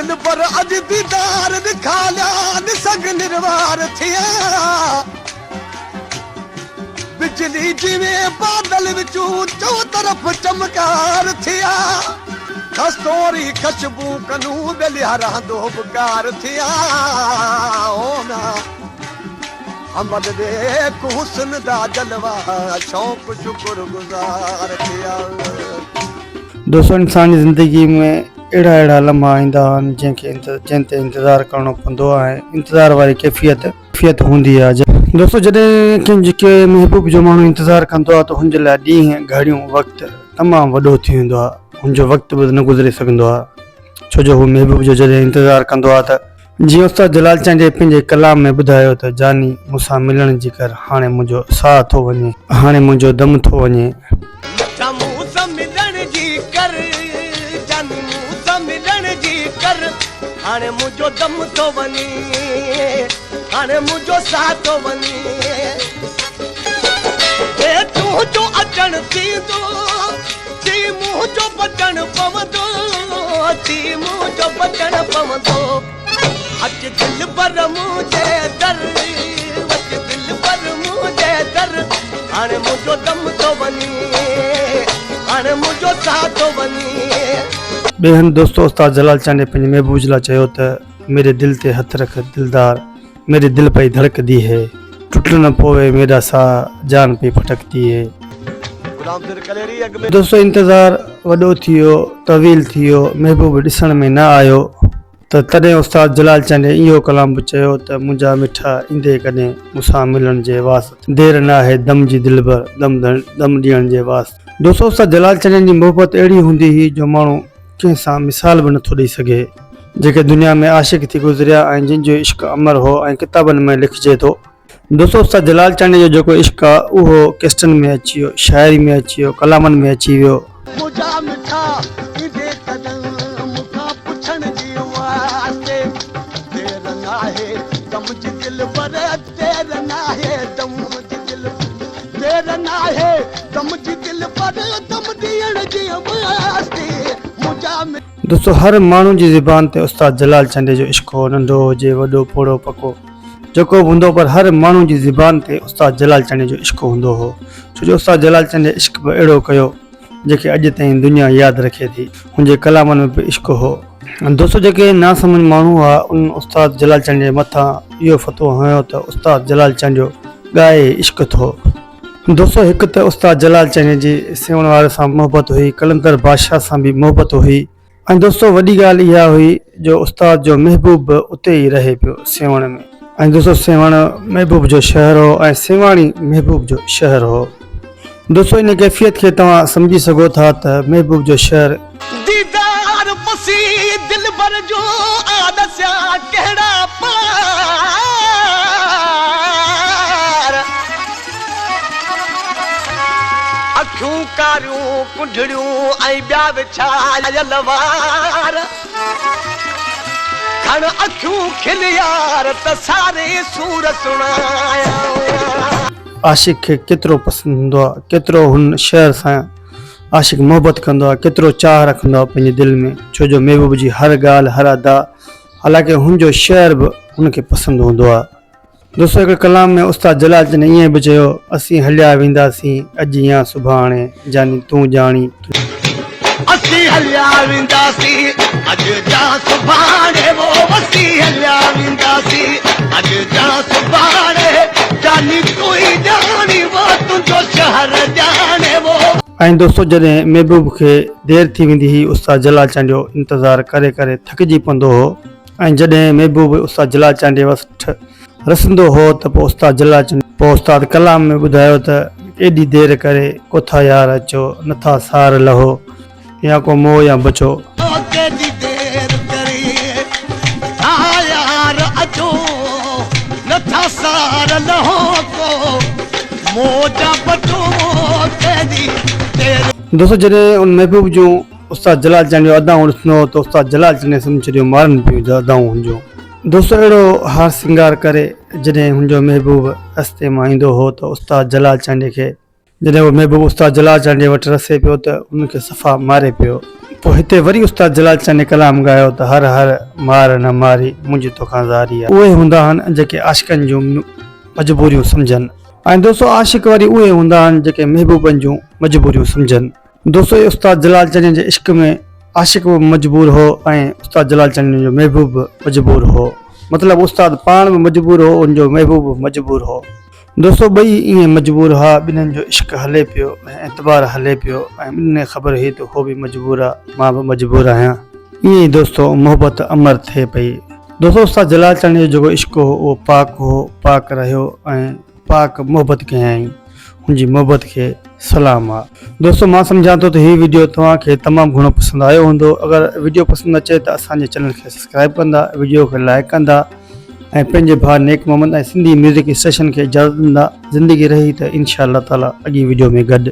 दिल पर अज दीदार दिखा लिया सग निर्वार थिया बिजली जिवें बादल विचों चो तरफ चमकार थिया कस्तूरी खुशबू कनू बेलियारा दो बकार थिया ओना अमद दे हुस्न दा जलवा शौक शुक्र गुजार थिया। दोस्तों इंसान जी ज़िंदगी में अड़ा अड़ा लम्हा ईंदा आहिनि जंहिंते इंतज़ारु करिणो पवंदो आहे। इंतज़ार वारी कैफ़ियत हूंदी आहे। दोस्तों जॾहिं कंहिंजे महबूब जो माण्हू इंतज़ारु कंदो आहे त हुनजे लाइ ॾींहं घड़ियूं वक़्तु तमामु वॾो थी वेंदो आहे। हुनजो वक़्तु बि न गुज़रे सघंदो आहे छो जो हू महबूब जो जॾहिं इंतज़ारु कंदो आहे त जीअं उस्ताद जलाल चंद पंहिंजे कलाम में ॿुधायो त जानी मूंसां मिलण जी कर हाणे मुंहिंजो साह थो वञे हाणे मुंहिंजो दम थो वञे। हाणे मुंहिंजो दम थो वञे हाणे मुंहिंजो साह थो वञे तूं जो अचण थींदो थी मुंहिंजो बचण पवंदो थी मुंहिंजो बचण पवंदो अच दिल पर मुंहिंजे दर अच दिल पर मुंहिंजे दर हाणे मुंहिंजो दम थो वञे हाणे मुंहिंजो साह थो वञे। ॿिए हंधि दोस्तों उस्ताद जलाल चंद पंहिंजे महबूब जे लाइ चयो त मेरे दिल ते हथ रख दिलदार मेरे दिल पई धड़कदी है टुट न पोवे मेरा साह जान पई फटकदी है। दोस्तों इंतज़ार वॾो थी वियो तवील थी वियो महबूब ॾिसण में न आयो त तॾहिं उस्ताद जलाल चंद इहो कलाम बि चयो त मुंहिंजा मिठा ईंदे कॾहिं मूंसां मिलण जे वास्ते देरि न आहे दम जी दिल भर दम ॾियण जे वास्ते। दोस्तों उस्ताद जलाल चंद जी मोहबत अहिड़ी हूंदी हुई जो माण्हू कंहिंसां मिसाल बि नथो ॾेई सघे जेके दुनिया में आशिक थी गुज़रिया ऐं जिनजो इश्क अमर हो ऐं किताबनि में लिखिजे थो। दोस्तों उस्ताद जलाल चंद जो जेको इश्क आहे उहो केस्टनि में अची वियो शाइरी में अची वियो कलामनि में अची वियो। दोस्तों हर माण्हू जी ज़बान ते उस्ताद जलाल चंद जो इश्क हो नंढो हुजे वॾो पोड़ो पको जेको बि हूंदो पर हर माण्हू जी ज़बान ते उस्ताद जलाल चंद जो इश्क हूंदो हो छो जो उस्ताद जलाल चंद इश्क बि अहिड़ो कयो जेके अॼु ताईं दुनिया यादि रखे थी हुनजे कलामनि में बि इश्क हो। दोस्तों जेके ना समझ माण्हू हुआ उन उस्ताद जलाल चंद जे मथां इहो फतवो हयो त उस्ताद जलाल चंद जो ॻाए इश्क थो। दोस्तों हिकु त उस्ताद जलाल चंद जी सेवण वारे सां मोहबत हुई कलंदर बादशाह सां बि मोहबत हुई ऐं दोस्तों वॾी ॻाल्हि इहा हुई जो उस्ताद जो महबूब उते ई रहे पियो सेवण में ऐं दोस्तों सेवण महबूब जो शहर हो ऐं सेवाणी महबूब जो शहर हो। दोस्तों इन कैफ़ियत खे तव्हां सम्झी सघो था त महबूब जो शहर दीदार पसी दिल भर जो आदस्या कहिड़ा पार अखियूं कारियूं कुंडड़ियूं ऐं ॿिया विछायल वार खण अखियूं खिल यार त सारे सूर सुणाया। आशिक खे केतिरो पसंदि हूंदो आहे केतिरो हुन शहर सां आशिक मोहबत कंदो आहे केतिरो चाह रखंदो आहे पंहिंजे दिलि में छो जो महबूब जी हर ॻाल्हि हर अदा हालांकि हुनजो शहर बि हुनखे पसंदि हूंदो आहे। दोस्तों हिकिड़े कलाम में उस्ताद जलाल चंद ईअं बि चयो असीं हलिया वेंदासीं अॼु या सुभाणे जानी तूं ॼाणी असीं हलिया वेंदासीं अॼु या सुभाणे वो असीं हलिया वेंदासीं अॼु या सुभाणे जानी तूं ॼाणी वो तुंहिंजो शहर ॼाणे वो। ऐं दोस्तों जॾहिं महबूब खे देरि थी वेंदी हुई उस्ताद जलाल चंद जो इंतज़ारु करे करे थकिजी पवंदो हो ऐं जॾहिं महबूब उस्ताद जलाल चंद जे वटि रसंदो हो त पोइ उस्ताद जलाल चंद पोइ उस्ताद कलाम में ॿुधायो त एॾी देरि करे कोथा यार अचो नथा सार लहो या को मोह या बचो। दोस्तों जॾहिं उन महबूब जूं उस्ताद जलाल चंद जो अदाऊं ॾिसंदो त उस्ताद जलाल चंद सम्झ छॾियो मारनि पियूं अदाऊं हुनजो। दोस्तों अहिड़ो हार सिंगार करे जॾहिं हुनजो महबूब रस्ते मां ईंदो हो त उस्ताद जलाल चंद खे जॾहिं उहो महबूब उस्ताद जलाल चंद जे वटि रसे पियो त उनखे सफ़ा मारे पियो। पोइ हिते वरी उस्ताद जलाल चंद कलाम ॻायो त हर हर मार न मारी मुंहिंजी तोखां ज़ारी आहे। उहे हूंदा आहिनि जेके आशिक़नि जूं मजबूरियूं सम्झनि। ऐं दोस्तो आशिक़ वरी उहे हूंदा आहिनि जेके महबूबनि जूं मजबूरियूं सम्झनि। दोस्तो इहे उस्ताद जलाल चंद जे इश्क में आशिक़ बि मजबूर हो ऐं उस्ताद जलाल चंद जो महबूब बि मजबूर हो। मतिलबु उस्ताद पाण बि मजबूर हो, उनजो महबूब बि मजबूर हो। दोस्तो ॿई ईअं मजबूर हुआ, ॿिन्हिनि जो इश्क हले पियो ऐं एतबार हले पियो ऐं ॿिन्हिनि ख़बर हुई त उहो बि मजबूर आहे, मां बि मजबूर आहियां। ईअं ई दोस्तो मोहबत अमर थिए पई। दोस्तो उस्ताद जलाल चंद जो जेको इश्क हो उहो पाक हो, पाक रहियो ऐं पाक मोहबत कयईं। हुनजी मोहबत खे सलाम आहे। दोस्तो मां सम्झां थो त हीउ वीडियो तव्हांखे तमामु घणो पसंदि आयो हूंदो। अगरि वीडियो पसंदि अचे त असांजे चैनल खे सब्सक्राइब कंदा, वीडियो खे लाइक कंदा ऐं पंहिंजे भाउ नेक मोहम्मद ऐं सिंधी म्यूज़िक स्टेशन खे इजाज़त ॾींदा। ज़िंदगी रही त इंशा अल्लाह ताला अॻी वीडियो में गॾु।